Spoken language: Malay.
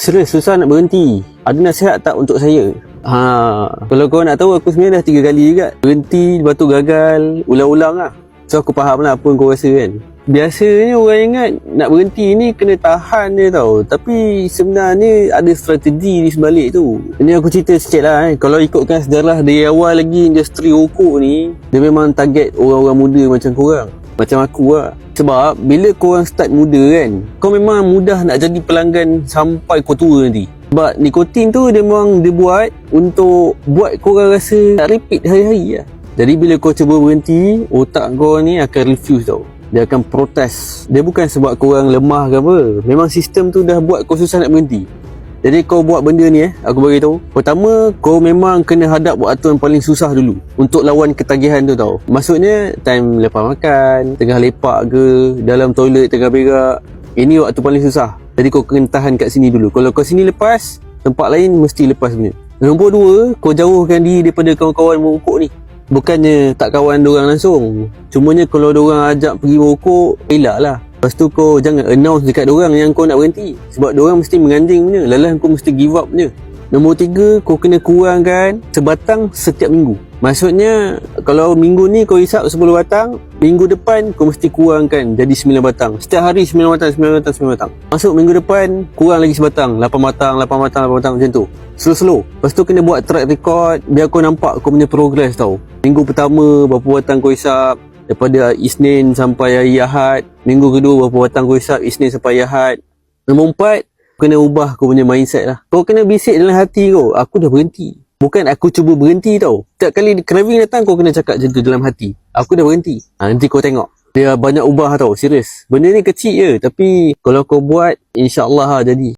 Serius, susah nak berhenti. Ada nasihat tak untuk saya? Kalau kau nak tahu, aku sebenarnya dah 3 kali juga berhenti, lepas tu gagal, ulang-ulang lah. So aku faham lah apa yang kau rasa kan. Biasanya orang ingat nak berhenti ni kena tahan je tau. Tapi sebenarnya ada strategi di sebalik tu. Ini aku cerita sikit lah Kalau ikutkan sejarah dari awal lagi, industri rokok ni, dia memang target orang-orang muda macam korang, macam aku lah. Sebab bila korang start muda kan, kau memang mudah nak jadi pelanggan sampai kau tua nanti. Sebab nikotin tu dia memang dibuat untuk buat korang rasa nak repeat hari-hari lah. Jadi bila kau cuba berhenti, otak kau ni akan refuse tau. Dia akan protes. Dia bukan sebab korang lemah ke apa. Memang sistem tu dah buat kau susah nak berhenti. Jadi kau buat benda ni aku bagi tahu. Pertama, kau memang kena hadap waktu yang paling susah dulu untuk lawan ketagihan tu tau. Maksudnya time lepas makan, tengah lepak ke, dalam toilet tengah berak. Ini waktu paling susah. Jadi kau kena tahan kat sini dulu. Kalau kau sini lepas, tempat lain mesti lepas benda. Nombor 2, kau jauhkan diri daripada kawan-kawan merokok ni. Bukannya tak kawan diorang langsung. Cumanya kalau diorang ajak pergi merokok, elak lah. Lepas tu kau jangan announce dekat diorang yang kau nak berhenti. Sebab diorang mesti menganjing punya. Lalah kau mesti give up punya. Nombor 3, kau kena kurangkan sebatang setiap minggu. Maksudnya kalau minggu ni kau hisap 10 batang, minggu depan kau mesti kurangkan jadi 9 batang. Setiap hari 9 batang, 9 batang, 9 batang. Masuk minggu depan, kurang lagi sebatang, 8 batang, 8 batang, 8 batang, macam tu. Slow-slow. Lepas tu kena buat track record biar kau nampak kau punya progress tau. Minggu pertama berapa batang kau hisap daripada Isnin sampai hari Ahad. Minggu kedua berapa batang kau hisap Isnin sampai Ahad. Nombor 4, kena ubah kau punya mindset lah. Kau kena bisik dalam hati kau, aku dah berhenti. Bukan aku cuba berhenti tau. Setiap kali craving datang, kau kena cakap macam tu dalam hati, aku dah berhenti. Nanti kau tengok dia banyak ubah tau. Serius, benda ni kecil je, tapi kalau kau buat, InsyaAllah jadi.